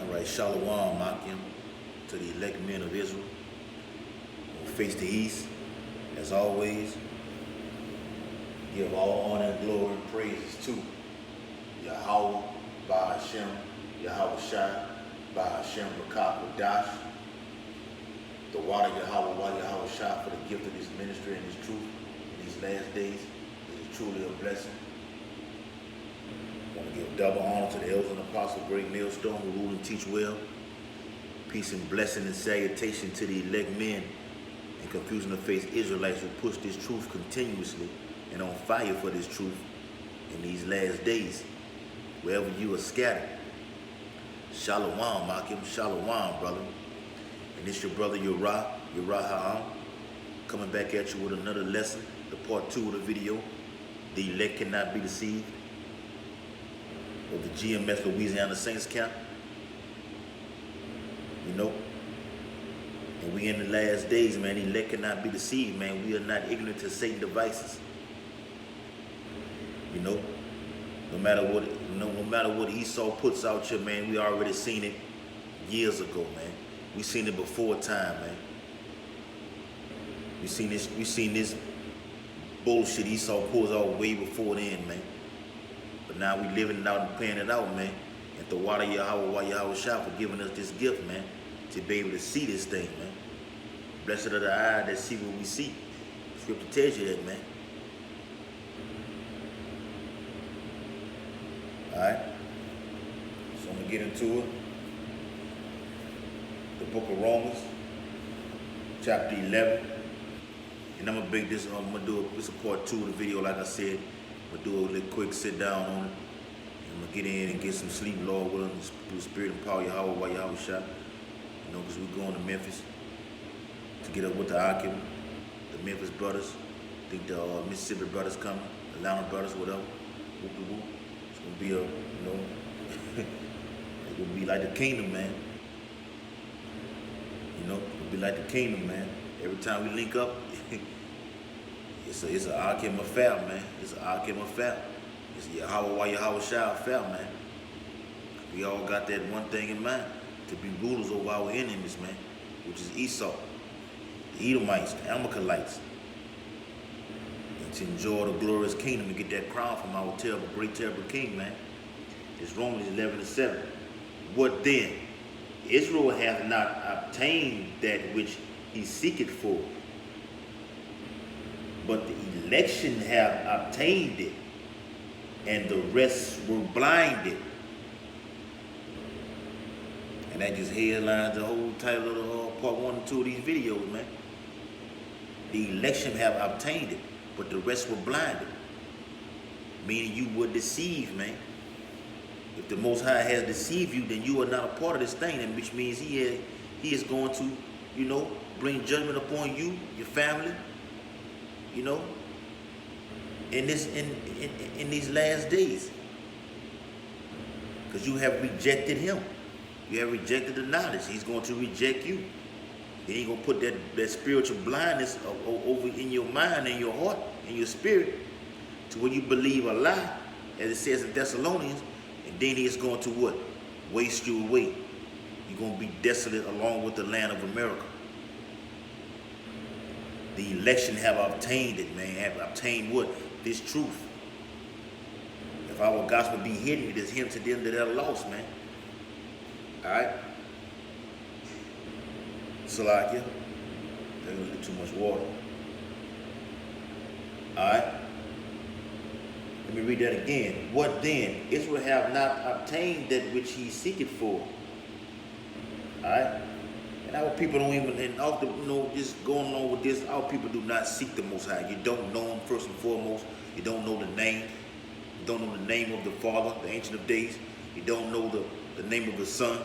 All right, Shalom, Makim, to the elect men of Israel. We'll face the east, as always. Give all honor and glory and praises to Yahweh, by Hashem, Yahweh Shai, by Hashem, Rakak, Dash. The water Yahweh, why Yahweh Shai, for the gift of this ministry and this truth in these last days. It is truly a blessing. I want to give double honor to the elders and apostles, great millstone, who rule and teach well. Peace and blessing and salutation to the elect men and confusion of faith Israelites who push this truth continuously and on fire for this truth in these last days. Wherever you are scattered. Shalom, Makim, Shalom, brother. And it's your brother Uriah Ha'am, coming back at you with another lesson, the part 2 of the video, The Elect Cannot Be Deceived, of the GMS Louisiana Saints camp. You know, and we in the last days, man. The elect cannot be deceived, man. We are not ignorant to Satan's devices. You know, no matter what Esau puts out here, man, we already seen it years ago, man. We seen it before time, man. We seen this bullshit Esau pulls out way before then, man. But now we living it out and playing it out, man. And the water Yahweh Shai for giving us this gift, man, to be able to see this thing, man. Blessed are the eyes that see what we see. Scripture tells you that, man. Alright? So I'm going to get into it. The book of Romans, chapter 11. And I'm going to break this, I'm going to do this is part 2 of the video, like I said. I'm going to do a little quick sit down on it. I'm going to get in and get some sleep, Lord willing, through the spirit and power of Yahweh Shai. You know, because we're going to Memphis to get up with the Akim, the Memphis brothers. I think the Mississippi brothers coming, the Atlanta brothers, whatever. Whoop-de-whoop. It's going to be a, you know, it's going to be like the kingdom, man. You know, it'll be like the kingdom, man. Every time we link up, it's an Akim affair, man. It's an Akim affair. It's Yahweh Shai affair, man. We all got that one thing in mind, to be rulers over our enemies, man, which is Esau, the Edomites, the Amalekites, and to enjoy the glorious kingdom and get that crown from our terrible, great, terrible king, man. It's Romans 11:7. What then? Israel hath not obtained that which he seeketh for, but the election have obtained it, and the rest were blinded. And that just headlines the whole title of part 1 and 2 of these videos, man. The election have obtained it, but the rest were blinded. Meaning you were deceived, man. If the Most High has deceived you, then you are not a part of this thing, and which means he is going to, you know, bring judgment upon you, your family, you know, in these last days. Because you have rejected him. You have rejected the knowledge. He's going to reject you. Then he's going to put that spiritual blindness over in your mind and your heart and your spirit to where you believe a lie, as it says in Thessalonians, and then he is going to what? Waste you away. You're going to be desolate along with the land of America. The election have obtained it, man. Have obtained what? This truth. If our gospel be hidden, it is him to them that are lost, man. Alright? Salakia. There's too much water. Alright? Let me read that again. What then? Israel have not obtained that which he seeketh for. Alright? And our people don't even, and all the, you know, just going on with this, our people do not seek the Most High. You don't know him first and foremost. You don't know the name. You don't know the name of the Father, the Ancient of Days. You don't know the name of the Son.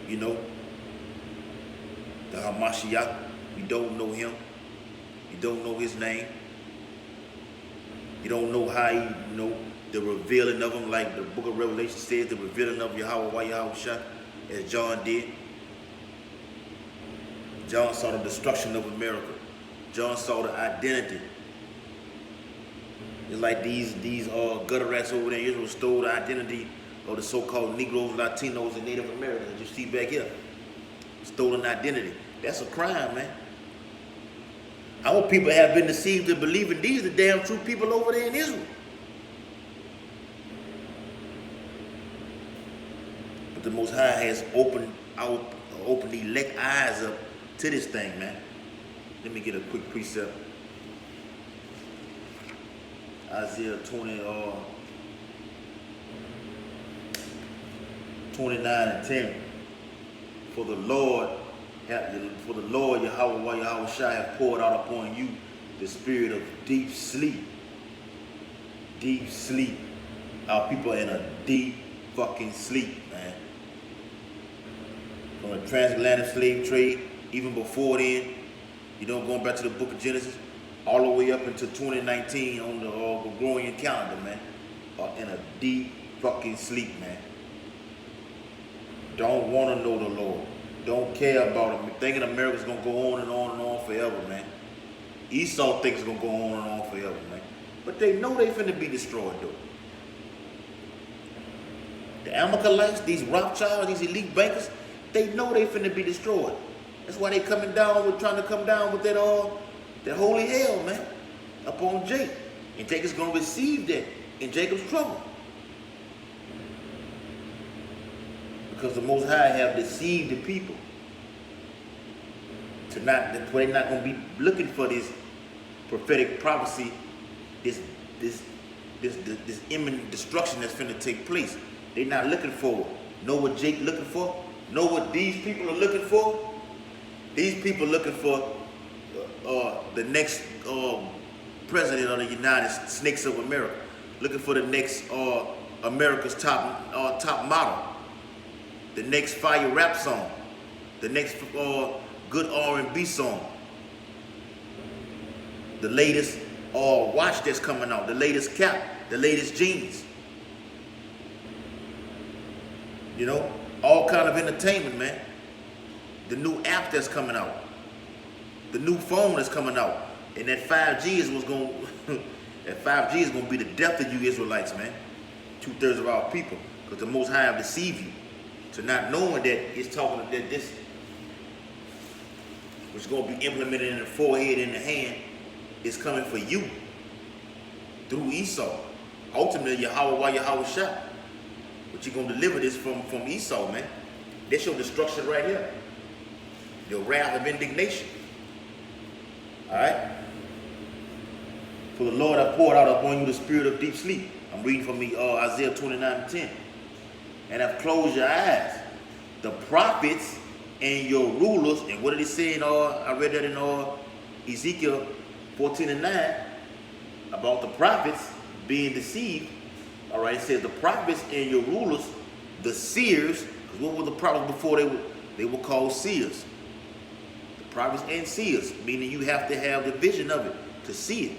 You know, the Hamashiach. You don't know him. You don't know his name. You don't know how he, you know, the revealing of him, like the book of Revelation says, the revealing of Yahweh Shai, as John did. John saw the destruction of America. John saw the identity. It's like these gutter rats over there in Israel stole the identity or the so-called Negroes, Latinos, and Native Americans that you see back here. Stolen identity. That's a crime, man. Our people have been deceived in believing these are the damn true people over there in Israel. But the Most High has opened the elect eyes up to this thing, man. Let me get a quick precept. Isaiah 29 and 10. For the Lord Yahweh Shai have poured out upon you the spirit of deep sleep. Deep sleep. Our people are in a deep fucking sleep, man. From the transatlantic slave trade, even before then, going back to the book of Genesis, all the way up into 2019 on the Gregorian calendar, man, are in a deep fucking sleep, man. Don't want to know the Lord. Don't care about him. Thinking America's going to go on and on and on forever, man. Esau thinks it's going to go on and on forever, man. But they know they finna be destroyed, though. The Amalekites, these Rothschilds, these elite bankers, they know they finna be destroyed. That's why they trying to come down with that holy hell, man, upon Jacob. And Jacob's going to receive that in Jacob's trouble. Because the Most High have deceived the people. That's why they're not going to be looking for this prophetic prophecy, this imminent destruction that's finna take place. They're not looking for it. Know what Jake looking for? Know what these people are looking for? These people looking for the next president of the United Snakes of America. Looking for the next America's top model. The next fire rap song. The next good R&B song. The latest watch that's coming out. The latest cap. The latest jeans. All kind of entertainment, man. The new app that's coming out. The new phone that's coming out. And that 5G is that 5G is going to be the death of you Israelites, man. 2/3 of our people. Because the Most High have deceived you. To not knowing that it's talking that this, which is going to be implemented in the forehead and the hand, is coming for you. Through Esau. Ultimately, Yahweh Shai. But you're going to deliver this from Esau, man. That's your destruction right here. Your wrath of indignation. Alright? For the Lord hath poured out upon you the spirit of deep sleep. I'm reading from Isaiah 29:10. And have closed your eyes. The prophets and your rulers, and what did he say I read that in Ezekiel 14:9 about the prophets being deceived. All right, it says the prophets and your rulers, the seers, because what were the prophets before they were called seers? The prophets and seers, meaning you have to have the vision of it to see it.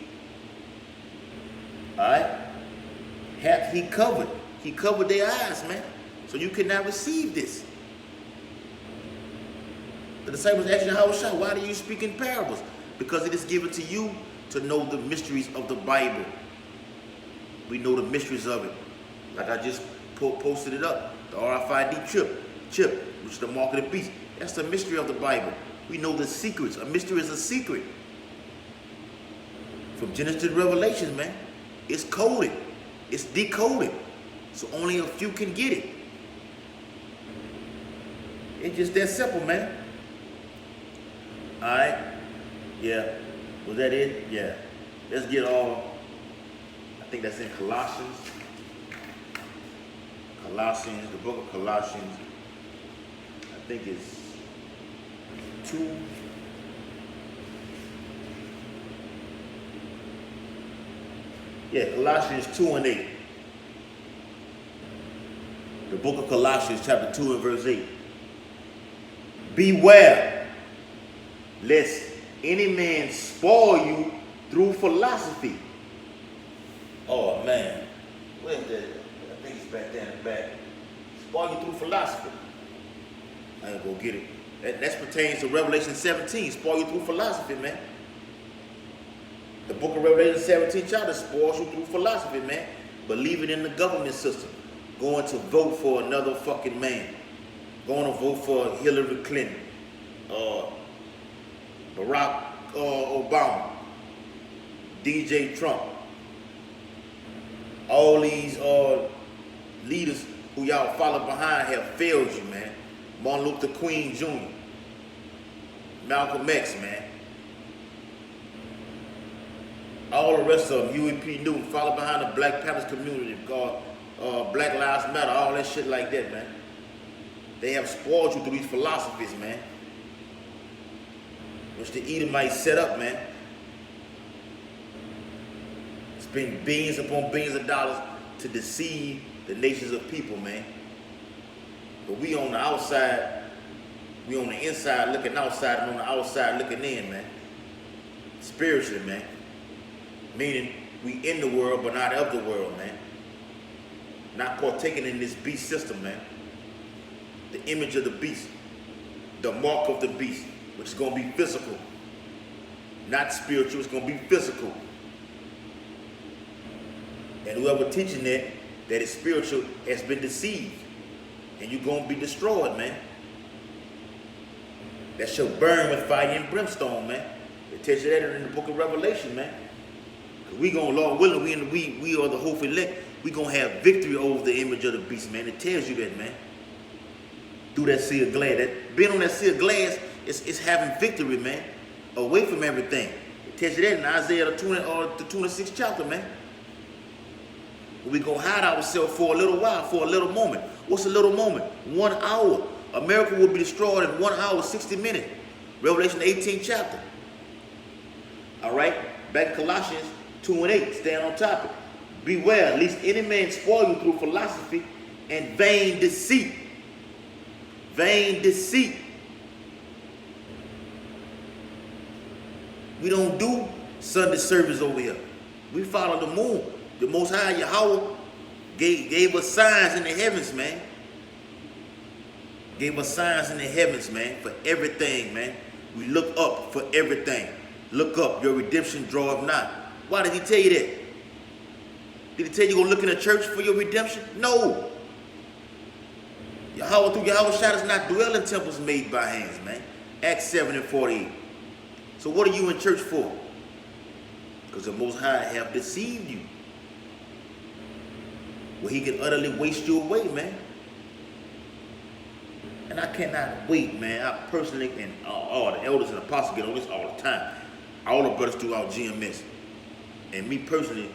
All right? Hath he covered their eyes, man, so you cannot receive this. The disciples asked Yahweh, why do you speak in parables? Because it is given to you to know the mysteries of the Bible. We know the mysteries of it. Like I just posted it up. The RFID chip, which is the mark of the beast. That's the mystery of the Bible. We know the secrets. A mystery is a secret. From Genesis to Revelation, man. It's coded. It's decoded. So only a few can get it. It's just that simple, man. Alright? Yeah. Was that it? Yeah. Let's get I think that's in Colossians. The book of Colossians. I think it's 2. Yeah, Colossians 2:8. The book of Colossians, chapter 2 and verse 8. Beware, lest any man spoil you through philosophy. Oh man, where's that? I think it's back there in the back. Spoil you through philosophy. I ain't gonna get it. That pertains to Revelation 17. Spoil you through philosophy, man. The book of Revelation 17 chapter spoils you through philosophy, man. Believing in the government system. going to vote for another fucking man, going to vote for Hillary Clinton, Barack Obama, DJ Trump, all these leaders who y'all follow behind have failed you, man. Martin Luther King Jr., Malcolm X, man. All the rest of them, Huey P. Newton, follow behind the Black Panthers community, called Black Lives Matter, all that shit like that, man. They have spoiled you through these philosophies, man, which the Edomites set up, man. Spend billions upon billions of dollars to deceive the nations of people, man. But we on the outside, we on the inside looking outside and on the outside looking in, man. Spiritually, man. Meaning we in the world but not of the world, man. Not partaking in this beast system, man. The image of the beast, the mark of the beast, which is going to be physical. Not spiritual, it's going to be physical. And whoever teaching that is spiritual has been deceived. And you're going to be destroyed, man. That shall burn with fire and brimstone, man. It tells you that in the book of Revelation, man. We going to, Lord willing, we are the hope elect. We going to have victory over the image of the beast, man. It tells you that, man. Through that sea of glass. That, being on that sea of glass is having victory, man. Away from everything. It tells you that in Isaiah the 26th chapter, man. We're going to hide ourselves for a little while, for a little moment. What's a little moment? 1 hour. America will be destroyed in 1 hour, 60 minutes. Revelation 18th chapter. All right? Back in Colossians 2:8, stand on topic. Beware, lest any man spoil you through philosophy and vain deceit. Vain deceit. We don't do Sunday service over here. We follow the moon. The Most High Yahweh gave us signs in the heavens, man. Gave us signs in the heavens, man, for everything, man. We look up for everything. Look up, your redemption draweth nigh. Why did he tell you that? Did he tell you to go look in the church for your redemption? No. Yahweh through Yahweh Shai does not dwell in temples made by hands, man. Acts 7:48. So what are you in church for? Because the Most High have deceived you. Well, he can utterly waste you away, man. And I cannot wait, man. I personally, and all the elders and apostles get on this all the time. All the brothers throughout GMS. And me personally,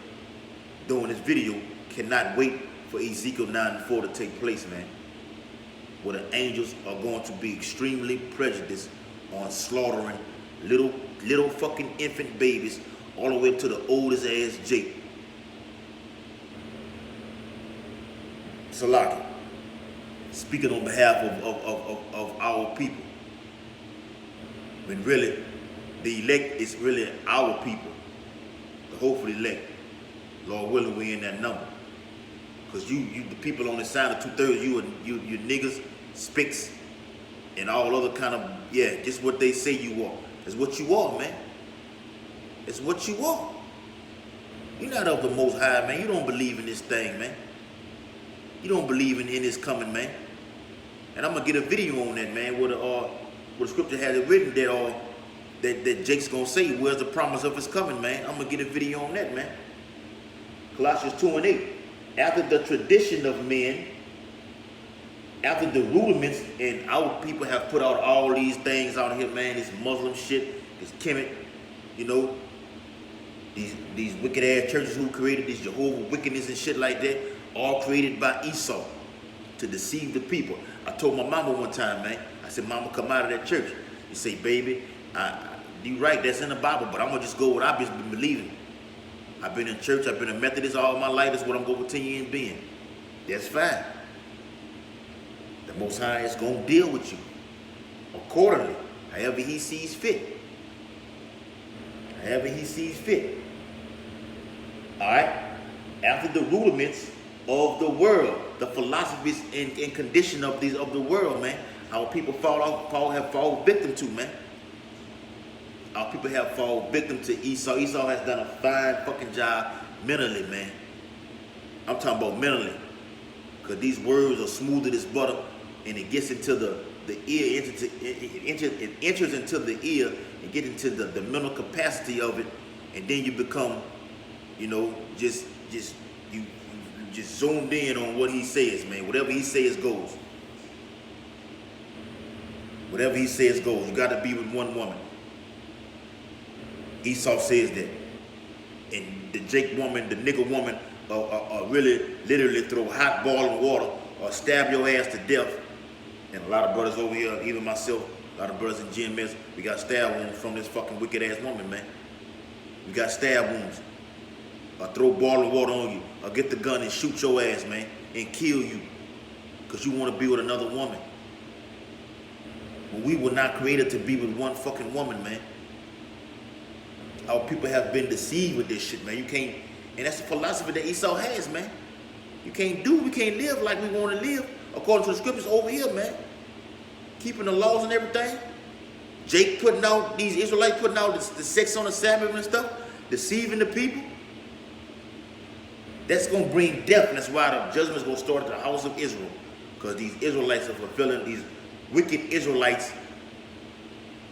doing this video, cannot wait for Ezekiel 9:4 to take place, man. Where the angels are going to be extremely prejudiced on slaughtering little fucking infant babies all the way up to the oldest ass Jake. Salaki, speaking on behalf of our people. When really, the elect is really our people. The hopeful elect. Lord willing, we in that number. Because you the people on the side of 2/3, you niggas, spicks, and all other kind of, yeah, just what they say you are. It's what you are, man. It's what you are. You're not of the Most High, man. You don't believe in this thing, man. You don't believe in his coming, man. And I'm gonna get a video on that, man, where the scripture has it written that Jake's gonna say, where's the promise of his coming, man? I'm gonna get a video on that, man. Colossians 2:8. After the tradition of men, after the rudiments, and our people have put out all these things out here, man, this Muslim shit, this Kemet, you know, these wicked ass churches who created this Jehovah wickedness and shit like that, all created by Esau to deceive the people. I told my mama one time, man, I said, Mama, come out of that church. You say, baby, you right, that's in the Bible, but I'm gonna just go with what I've been believing. I've been in church, I've been a Methodist all my life, that's what I'm gonna continue in being. That's fine. The Most High is gonna deal with you accordingly, however he sees fit. However he sees fit. Alright? After the rudiments of the world, the philosophies and condition of the world, man. Our people have fallen victim to, man. Our people have fallen victim to Esau. Esau has done a fine fucking job mentally, man. I'm talking about mentally. Because these words are smooth as butter, and it gets into the ear, it enters into the ear and get into the mental capacity of it, and then you become, you know, just you just zoomed in on what he says, man. Whatever he says goes. Whatever he says goes. You got to be with one woman. Esau says that. And the Jake woman, the nigga woman, really literally throw hot boiling water or stab your ass to death. And a lot of brothers over here, even myself, a lot of brothers in GMS, we got stab wounds from this fucking wicked ass woman, man. We got stab wounds. Or throw boiling water on you. Or get the gun and shoot your ass, man. And kill you. Because you want to be with another woman. When we were not created to be with one fucking woman, man. Our people have been deceived with this shit, man. You can't, and that's the philosophy that Esau has, man. We can't live like we want to live according to the scriptures over here, man. Keeping the laws and everything. Jake putting out, these Israelites putting out the sex on the Sabbath and stuff, deceiving the people. That's going to bring death, and that's why the judgment is going to start at the house of Israel. Because these Israelites are fulfilling, these wicked Israelites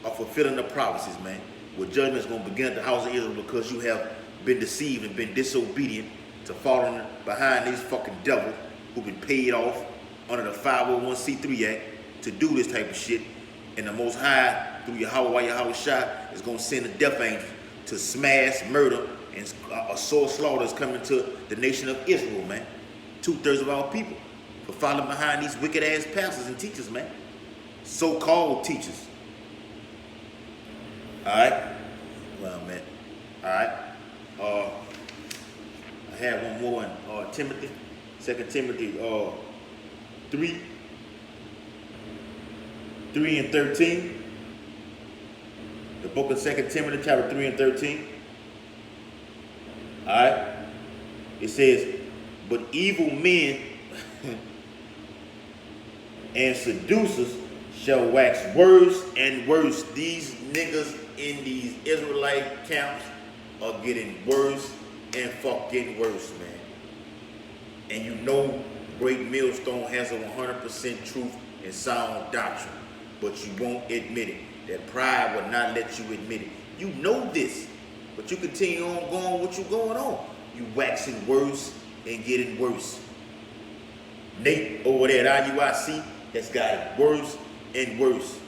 are fulfilling the prophecies, man. Where judgment is going to begin at the house of Israel because you have been deceived and been disobedient to following behind these fucking devils who've been paid off under the 501c3 Act to do this type of shit. And the Most High, through Yahweh Shah, is going to send a death angel to smash, murder, and a sword slaughter is coming to the nation of Israel, man. 2/3 of our people for following behind these wicked ass pastors and teachers, man. So-called teachers. Alright? Well, man. Alright. I had one more in Timothy. 2 Timothy 3 and 13. The book of 2 Timothy, chapter 3 and 13. Alright? It says, but evil men and seducers shall wax worse and worse. These niggas in these Israelite camps are getting worse and fucking worse, man. And you know Great Millstone has a 100% truth and sound doctrine, but you won't admit it. That pride will not let you admit it. You know this, but you continue on going what you going on. You waxing worse and getting worse. Nate over there at IUIC has got it worse and worse.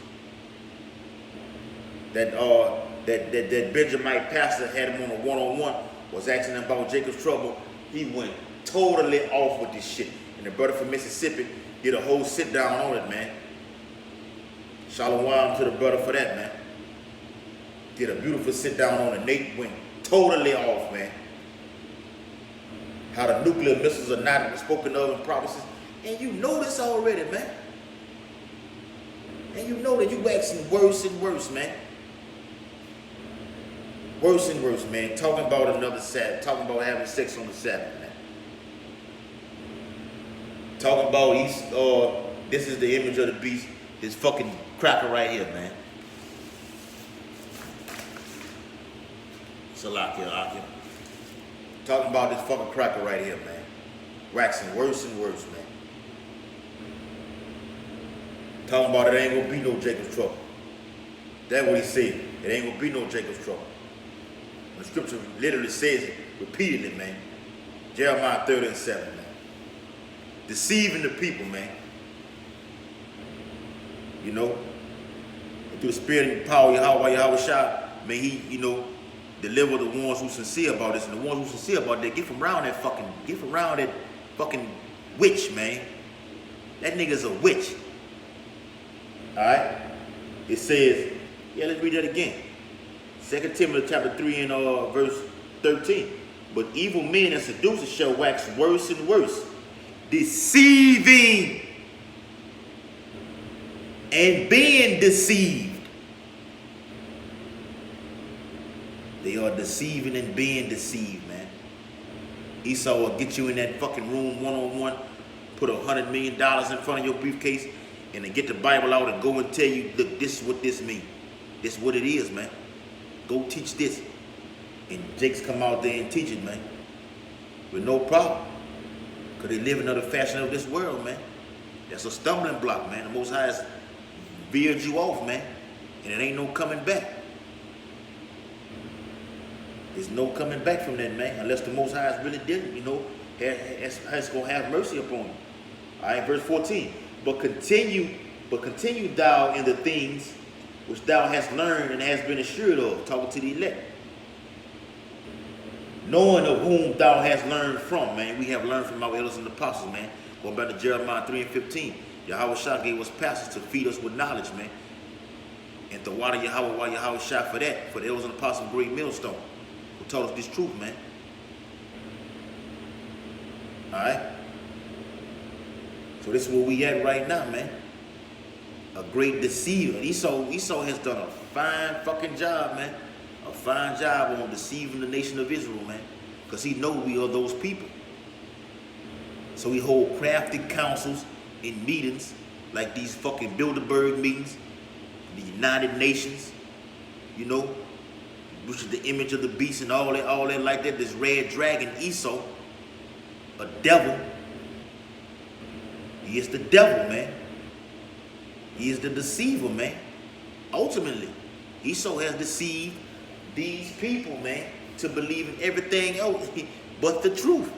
That Benjamite pastor had him on a one-on-one, was asking him about Jacob's trouble. He went totally off with this shit. And the brother from Mississippi did a whole sit down on it, man. Shalom to the brother for that, man. Did a beautiful sit down on it. Nate went totally off, man. How the nuclear missiles are not spoken of in prophecies. And you know this already, man. And you know that you waxing worse and worse, man. Worse and worse, man. Talking about another Sabbath. Talking about having sex on the Sabbath, man. Talking about this is the image of the beast. This fucking cracker right here, man. Salakia, Akia. Talking about this fucking cracker right here, man. Waxing worse and worse, man. Talking about it ain't gonna be no Jacob's trouble. That's what he said. It ain't gonna be no Jacob's trouble. The scripture literally says it repeatedly, man. Jeremiah 30 and 7, man. Deceiving the people, man. You know, through the spirit and power of Yahweh Shah, may he, you know, deliver the ones who sincere about this, and the ones who sincere about that, get from around that fucking witch, man. That nigga's a witch. Alright? It says, yeah, let's read that again. 2 Timothy chapter 3 and verse 13. But evil men and seducers shall wax worse and worse, deceiving and being deceived. They are deceiving and being deceived, man. Esau will get you in that fucking room one-on-one, put $100 million in front of your briefcase, and then get the Bible out and go and tell you, look, this is what this means. This is what it is, man. Go teach this. And Jake's come out there and teach it, man. With no problem. they live in the fashion of this world, man. That's a stumbling block, man. The Most High has veered you off, man. And it ain't no coming back. There's no coming back from that, man. Unless the Most High is really dealing, has going to have mercy upon you. All right, verse 14. But continue thou in the things which thou hast learned and hast been assured of, talking to the elect. Knowing of whom thou hast learned from, man. We have learned from our elders and apostles, man. Going back to Jeremiah 3 and 15. Yahweh Shah gave us pastors to feed us with knowledge, man. And to water Yahweh, while Yahweh Shah for that, for the elders and apostles, great millstone, who taught us this truth, man. Alright? So this is where we at right now, man. A great deceiver. Esau has done a fine fucking job, man. A fine job on deceiving the nation of Israel, man. Because he knows we are those people. So he hold crafty councils in meetings like these fucking Bilderberg meetings, the United Nations, you know, which is the image of the beast and all that like that. This red dragon, Esau, a devil. He is the devil, man. He is the deceiver, man. Ultimately, Esau has deceived these people, man, to believe in everything else but the truth.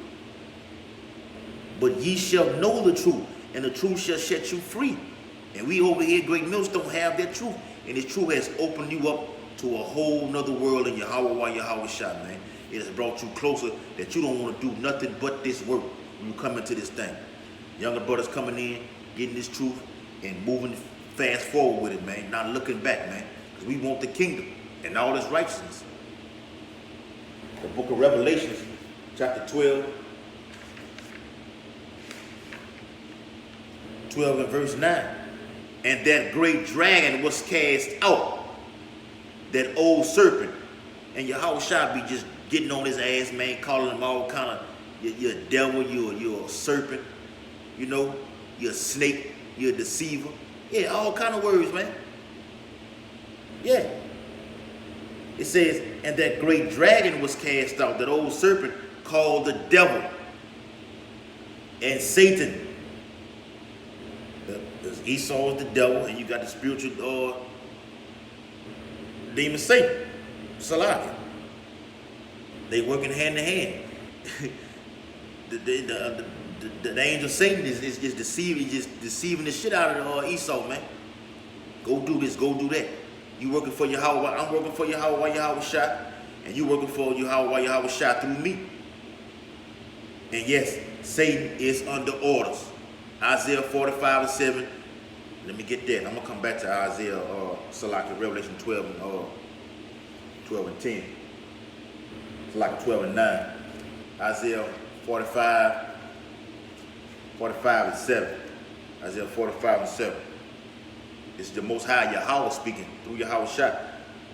But ye shall know the truth, and the truth shall set you free. And we over here, Great Millstone, have that truth. And this truth has opened you up to a whole nother world in Yahweh Shah, man. It has brought you closer that you don't want to do nothing but this work when you come into this thing. Younger brothers coming in, getting this truth, and moving fast forward with it, man. Not looking back, man. Because we want the kingdom and all its righteousness. The book of Revelations, chapter 12 and verse 9. And that great dragon was cast out, that old serpent. And Yahweh Shah be just getting on his ass, man, calling him all kind of, you're a devil, you're a serpent, you know, you're a snake, you're a deceiver. Yeah, all kind of words, man. Yeah. It says, and that great dragon was cast out, that old serpent called the devil and Satan. Esau is the devil, and you got the spiritual demon Satan, Salaki. They working hand in hand. The angel Satan is just deceiving the shit out of Esau, man. Go do this, go do that. You working for Yahweh, I'm working for Yahweh Shah, and you working for Yahweh Shah through me. And yes, Satan is under orders. Isaiah 45 and 7. Let me get that. I'm going to come back to Isaiah, Salaki, Revelation 12 and 10. Salaki 12 and 9. Isaiah 45 and 7. Isaiah 45 and 7. It's the Most High Yahweh speaking through Yahweh Shah,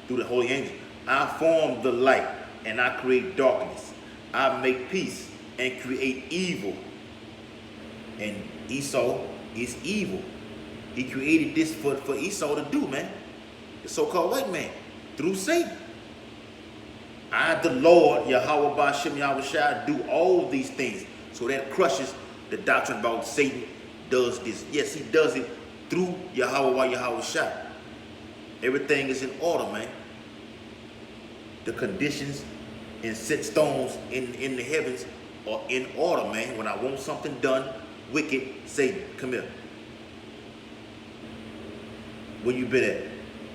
through the holy angel. I form the light and I create darkness. I make peace and create evil. And Esau is evil. He created this for Esau to do, man. The so-called white man, through Satan. I, the Lord, Yahweh Ba'ashem Yahweh Shah, do all these things. So that crushes the doctrine about Satan does this. Yes, he does it through Yahweh Shah. Everything is in order, man. The conditions and set stones in the heavens are in order, man. When I want something done, wicked, Satan, come here. Where you been at?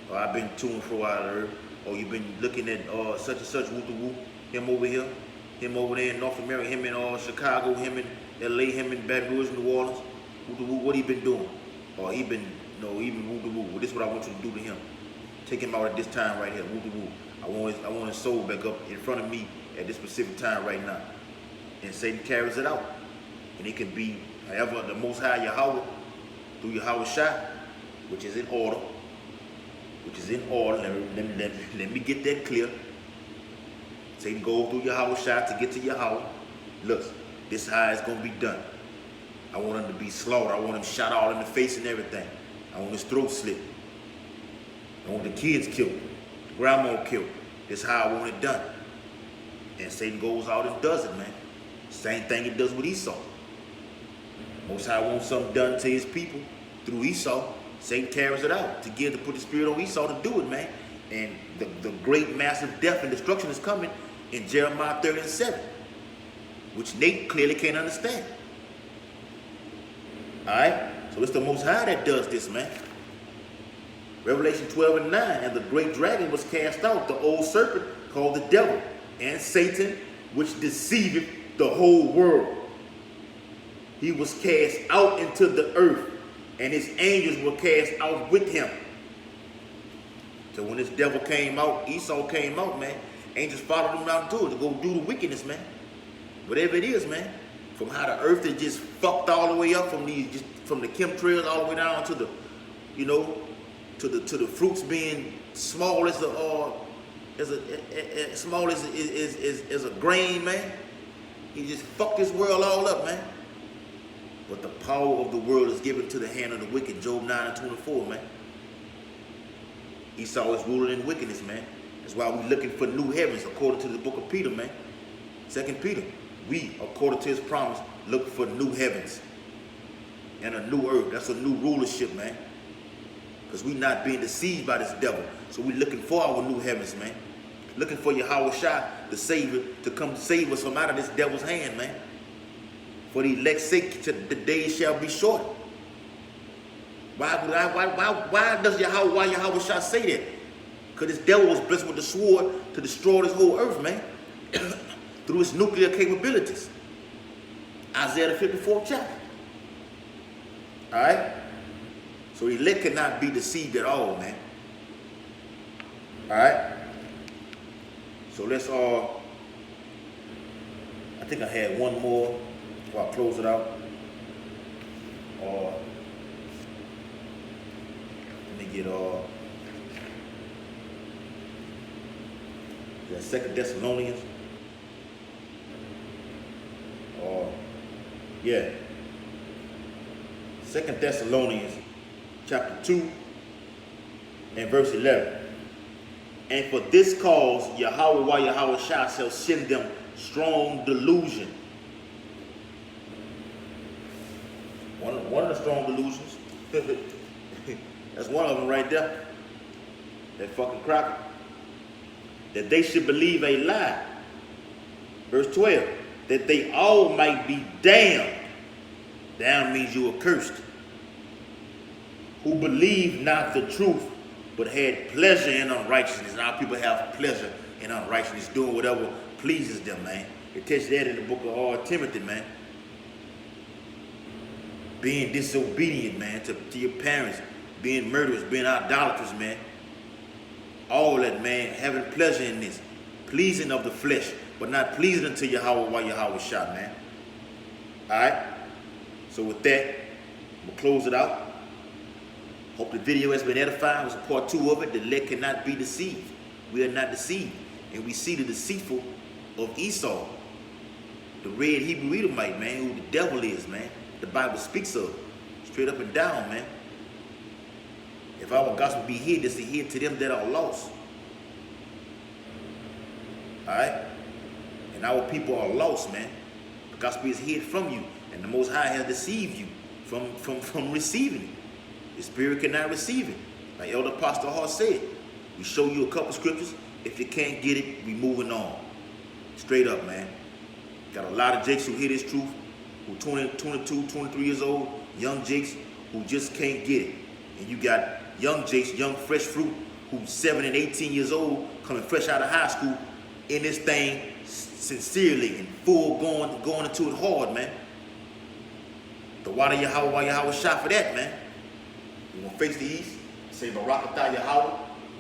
Or I've been to and fro out of earth. Or you've been looking at such and such, woo-to-woo, him over here, him over there in North America, him in Chicago, him in LA, him in Baton Rouge, New Orleans, woo-to-woo, what he been doing? Or he been woo-to-woo. Well, this is what I want you to do to him. Take him out at this time right here, woo-to-woo. I want his soul back up in front of me at this specific time right now. And Satan carries it out. And it can be however the Most High Yahweh, through Yahweh Shah, which is in order. Let me get that clear. Satan goes through Yahweh Shah to get to Yahweh. Look, this is how it's going to be done. I want him to be slaughtered. I want him shot all in the face and everything. I want his throat slit. I want the kids killed. The grandma killed. This is how I want it done. And Satan goes out and does it, man. Same thing he does with Esau. Most High wants something done to his people through Esau. Satan carries it out to put the spirit on Esau to do it, man. And the great massive death and destruction is coming in Jeremiah 30:7, which Nate clearly can't understand. Alright? So it's the Most High that does this, man. Revelation 12:9, and the great dragon was cast out, the old serpent called the devil and Satan, which deceiveth the whole world. He was cast out into the earth, and his angels were cast out with him. So when this devil came out, Esau came out, man, angels followed him out to go do the wickedness, man. Whatever it is, man. From how the earth is just fucked all the way up, from the chemtrails all the way down to the, to the fruits being small as small as a grain, man. He just fucked this world all up, man. But the power of the world is given to the hand of the wicked, Job 9:24, man. Esau is ruling in wickedness, man. That's why we're looking for new heavens, according to the book of Peter, man. 2 Peter. We, according to his promise, look for new heavens and a new earth. That's a new rulership, man. Because we're not being deceived by this devil. So we're looking for our new heavens, man. Looking for Yahweh Shai, the Savior, to come save us from out of this devil's hand, man. For the elect's sake, the days shall be short. Why does Yahweh Shai say that? Because this devil was blessed with the sword to destroy this whole earth, man. Through his nuclear capabilities. Isaiah the 54th chapter. Alright? So the elect cannot be deceived at all, man. Alright? So let's I think I had one more before I close it out. Let me get the 2 Thessalonians. Yeah. 2 Thessalonians chapter 2 and verse 11. And for this cause Yahweh Shai shall send them strong delusion. One of the strong delusions. That's one of them right there. That fucking cracker. That they should believe a lie. Verse 12. That they all might be damned. Damned means you are cursed. Who believed not the truth, but had pleasure in unrighteousness. Now people have pleasure in unrighteousness, doing whatever pleases them, man. It tells you that in the book of Timothy, man. Being disobedient, man, to your parents. Being murderers, being idolaters, man. All that, man, having pleasure in this. Pleasing of the flesh, but not pleasing unto Yahweh Shai, man. Alright? So with that, we'll close it out. Hope the video has been edifying. It was a part 2 of it. The elect cannot be deceived. We are not deceived. And we see the deceitful of Esau. The red Hebrew Edomite, man, who the devil is, man. The Bible speaks of. Straight up and down, man. If our gospel be hid, it's to hid to them that are lost. Alright? And our people are lost, man. The gospel is hid from you. And the Most High has deceived you from receiving it. The spirit cannot receive it. Like Elder Apostle Hart said, we show you a couple scriptures. If you can't get it, we moving on. Straight up, man. Got a lot of jakes who hear this truth, who 20, 22, 23 years old, young jakes who just can't get it. And you got young jakes, young fresh fruit, who's 7 and 18 years old, coming fresh out of high school, in this thing sincerely and full, going into it hard, man. The water Yahweh Shai for that, man. We're going to face the east, say Barakatah Yahweh,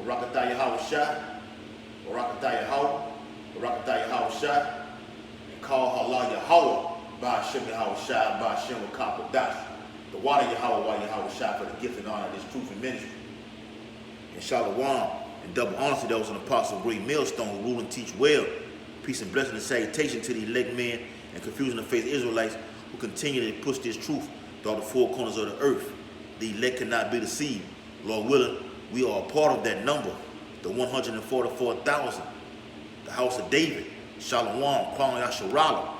Barakatah Yahweh Shai, Barakatah Yahweh, Barakatah Yahweh Shai, and call Allah Yahweh, Ba'ashem Yahweh Shai, Ba'ashem Wakapadash. The water Yahweh Shai for the gift and honor of this truth and ministry. And Shalom and double honor to those an apostle, great millstone who rule and teach well. Peace and blessing and salutation to the elect men and confusion of faith Israelites who continue to push this truth throughout the four corners of the earth. The elect cannot be deceived. Lord willing, we are a part of that number, the 144,000, the house of David. Shalom, Kwam Yasharala.